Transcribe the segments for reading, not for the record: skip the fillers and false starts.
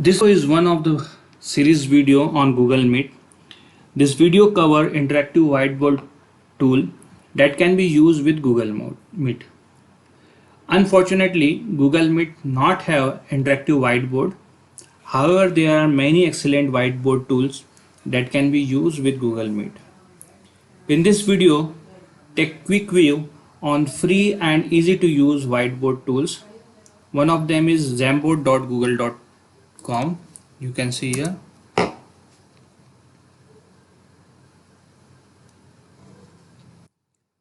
This is one of the series video on Google Meet. This video cover interactive whiteboard tool that can be used with Google Meet. Unfortunately, Google Meet not have interactive whiteboard. However, there are many excellent whiteboard tools that can be used with Google Meet. In this video, take quick view on free and easy to use whiteboard tools. One of them is jamboard.google.com. You can see here.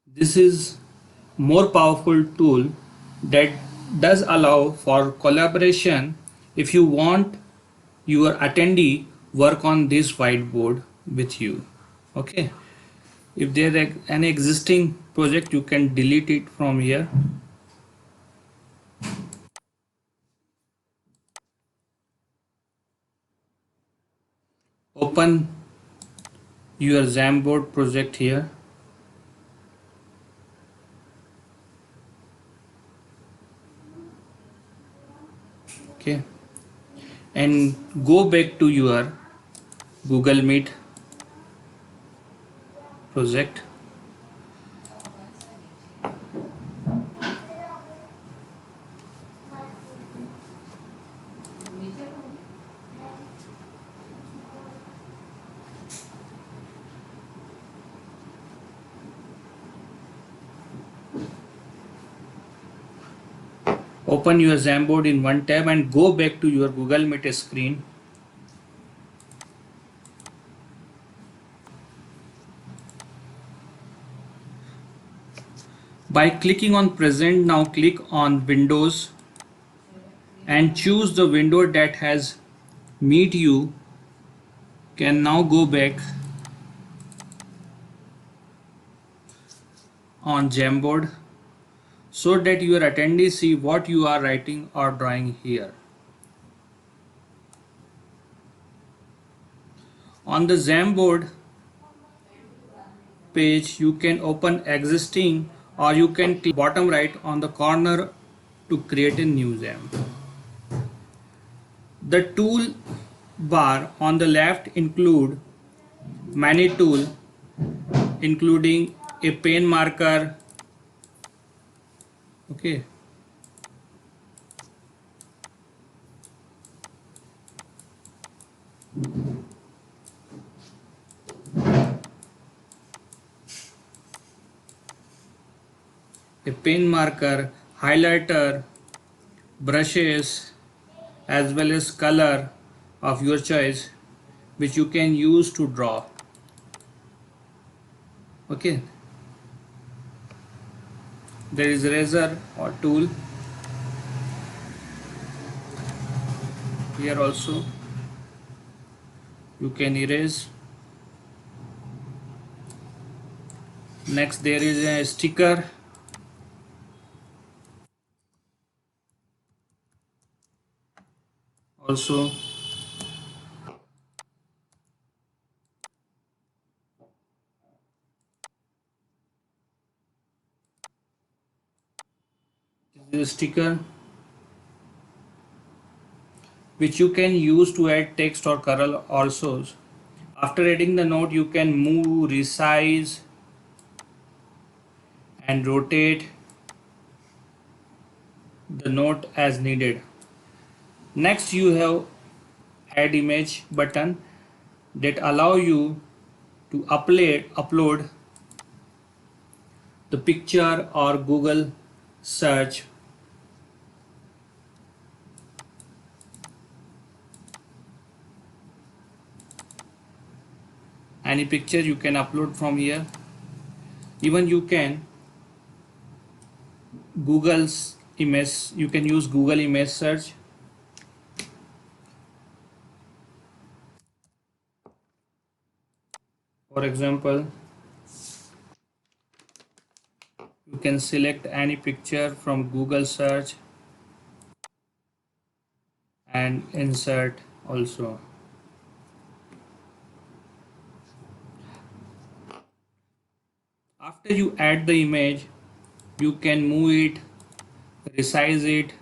This is more powerful tool that does allow for collaboration. If you want your attendee work on this whiteboard with you, okay, if there is an existing project, you can delete it from here. Open your Jamboard project here. Okay, and go back to your Google Meet project. Open your Jamboard in one tab and go back to your Google Meet screen. By clicking on present, now click on Windows and choose the window that has Meet. You can now go back on Jamboard so that your attendees see what you are writing or drawing here. On the Jamboard page, you can open existing, or you can click bottom right on the corner to create a new Jam. The tool bar on the left include many tools, including a pen marker, okay, highlighter, brushes, as well as color of your choice, which you can use to draw. Okay, there is eraser or tool here also. You can erase. Next, there is a sticker. Also, this is a sticker which you can use to add text or color also. After adding the note, you can move, resize and rotate the note as needed. Next, you have add image button that allow you to upload the picture or Google search. Any picture you can upload from here. Even you can Google's image, you can use Google image search. For example, you can select any picture from Google search and insert also. After you add the image, you can move it, resize it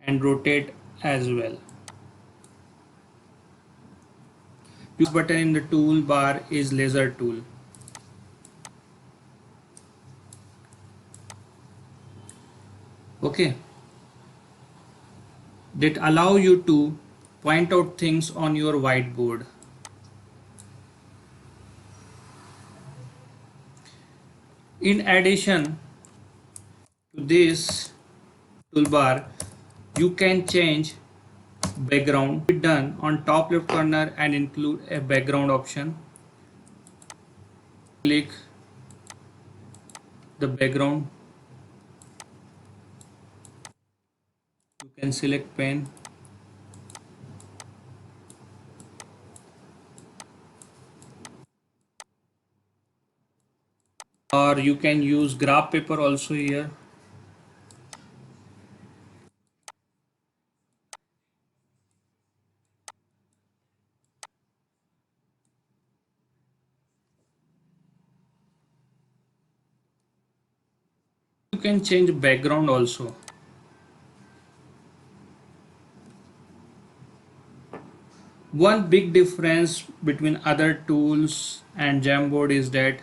and rotate as well. Use button in the toolbar is laser tool. Okay, that allow you to point out things on your whiteboard. In addition to this toolbar, you can change background. Be done on top left corner and include a background option. Click the background. You can select pen. Or you can use graph paper also here. You can change background also. One big difference between other tools and Jamboard is that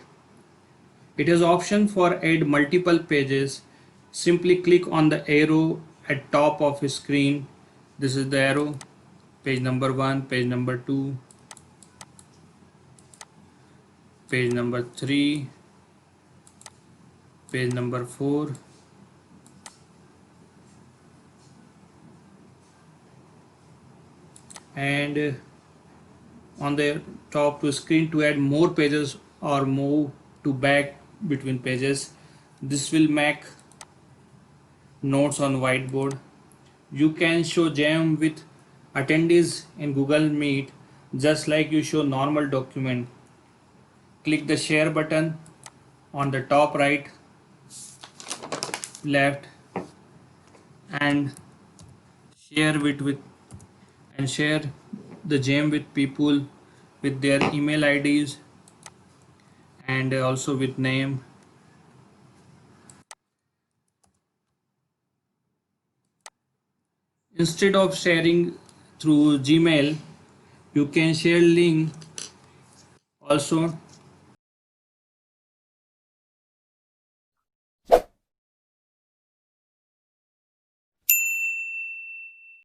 it has option for add multiple pages. Simply click on the arrow at top of the screen. This is the arrow. Page number 1, page number 2, page number 3, page number 4. And on the top to screen to add more pages or move to back between pages. This will make notes on whiteboard. You can show jam with attendees in Google Meet just like you show normal document. Click the share button on the top right, left, and share share the jam with people with their email IDs and also with name. Instead of sharing through Gmail, you can share link also